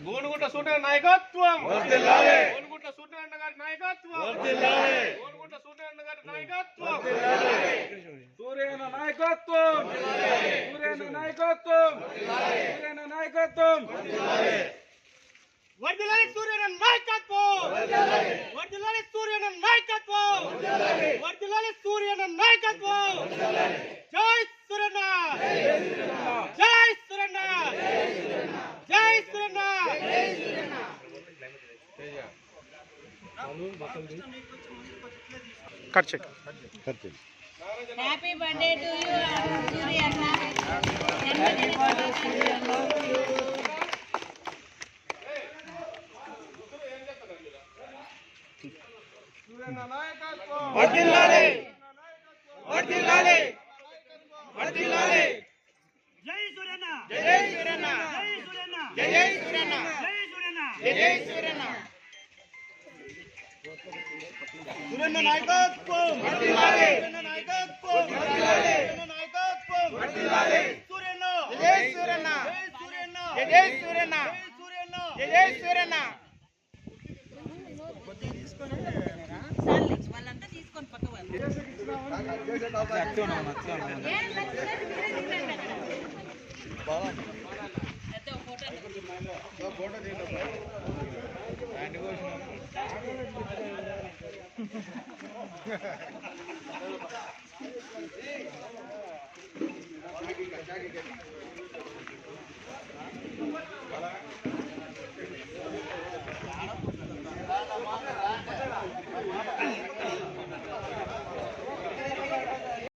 గోనుగుంట సూర్య నాయకత్వం గోనుగుంట సూర్యన్న గారి నాయకత్వం గోనుగుంట సూర్యన్న గారి నాయకత్వం సూర్యన్న నాయకత్వం సూర్యన్న నాయకత్వం సూర్యన్న నాయకత్వం వర్ధిల్లాలి సూర్యన్న నాయకత్వం వర్ధిల్లాలి సూర్యన్న నాయకత్వం వర్ధిల్లాలి సూర్యన్న నాయకత్వం జై సూర్యన్న జై సూర్యన్న జై సూర్యన్న కట్ చెక్ happy birthday to you Suryanna happy birthday Suryanna వర్ధిల్లాలి వర్ధిల్లాలి వర్ధిల్లాలి జై సూర్యన్న జై సూర్యన్న జై సూర్యన్న జై సూర్యన్న జై సూర్యన్న జై సూర్యన్న సూర్యన్న నాయకత్వం వర్ధిల్లాలి సూర్యన్న నాయకత్వం వర్ధిల్లాలి సూర్యన్న నాయకత్వం వర్ధిల్లాలి సూర్యన్న జై సూర్యన్న జై సూర్యన్న జై సూర్యన్న జై సూర్యన్న వాళ్ళంతా తీసుకొని పక్క వాళ్ళు ఫోటో